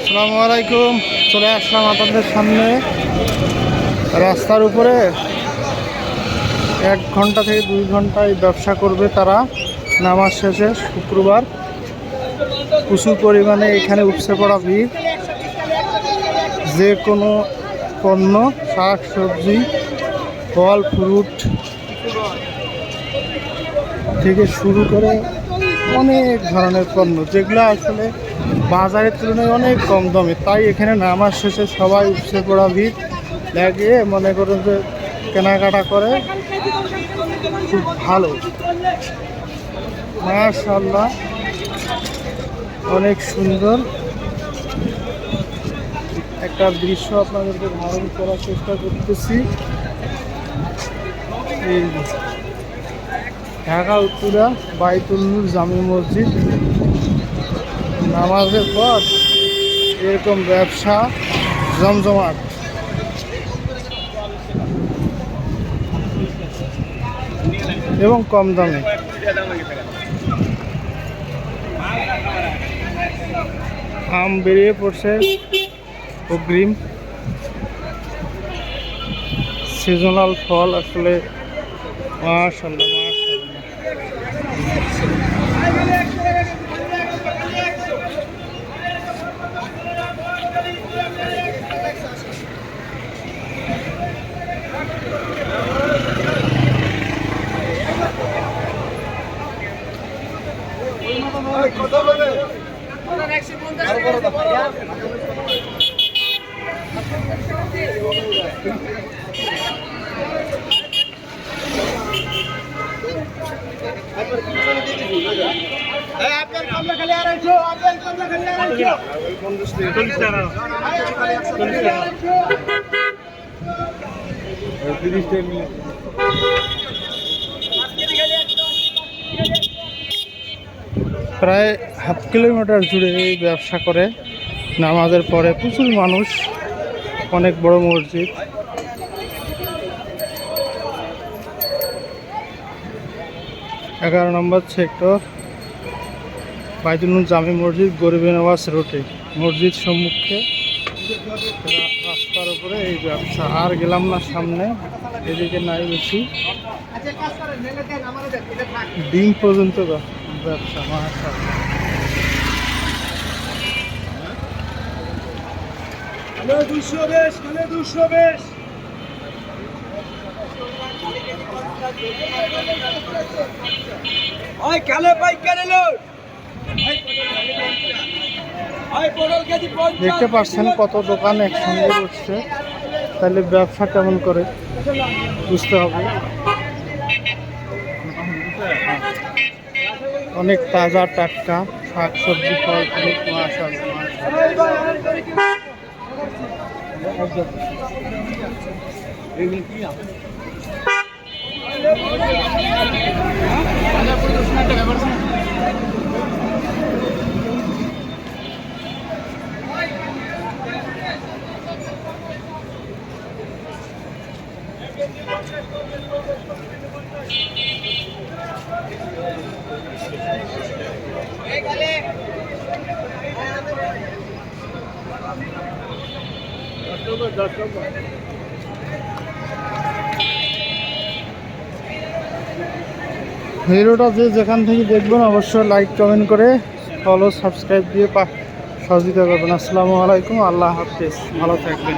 আসসালামু আলাইকুম। চলে আসলাম আপনাদের সামনে। রাস্তার উপরে 1 ঘন্টা থেকে 2 ঘন্টায় ব্যবসা করবে তারা নামাজ শেষে শুক্রবার। প্রচুর পরিমাণে এখানে উপচে পড়া ভিড়। যে কোনো পণ্য, শাক সবজি, ফল ফ্রুট থেকে শুরু করে অনেক ধরনের পণ্য, যেগুলো আসলে বাজারের তুলনায় অনেক কম দামে। তাই এখানে নামাজ শেষে সবাই উপচে পড়া ভিড় লাগিয়ে মনে করেন যে কেনাকাটা করে। খুব ভালো, মাশাআল্লাহ, অনেক সুন্দর একটা দৃশ্য আপনাদেরকে ধারণ করার চেষ্টা করতেছি। এই ঢাকা উত্তরা বাইতুল নূর জামি মসজিদ, নামাজের পর এরকম ব্যবসা জমজমাট। এবং কম দামে। আম বেরিয়ে পড়ছে অগ্রিম, সিজনাল ফল আসলে মাশাআল্লাহ প্রায় ½ কিলোমিটার জুড়ে এই ব্যবসা করে নামাজের পরে। প্রচুর মানুষ, অনেক বড় মসজিদ। এগারো নম্বর সেক্টর, বাইতুল নূর জামি মসজিদ, গরিবে নওয়াজ রোডে, মসজিদ সম্মুখে রাস্তার উপরে এই ব্যবসা। আর গেলাম না সামনে, এদিকে নাই বেশি, ডিম পর্যন্ত ব্যবসা। মাশাআল্লাহ, দেখতে পাচ্ছেন কত দোকান একসঙ্গে উঠছে, তাহলে ব্যবসা কেমন করে বুঝতে হবে। অনেক তাজা টাটকা শাক সবজি, ফল ফ্রুট। ভিডিওটা যে যেখান থেকে দেখবেন অবশ্যই লাইক কমেন্ট করে ফলো সাবস্ক্রাইব দিয়ে সহযোগিতা করবেন। আসসালামু আলাইকুম, আল্লাহ হাফেজ, ভালো থাকবেন।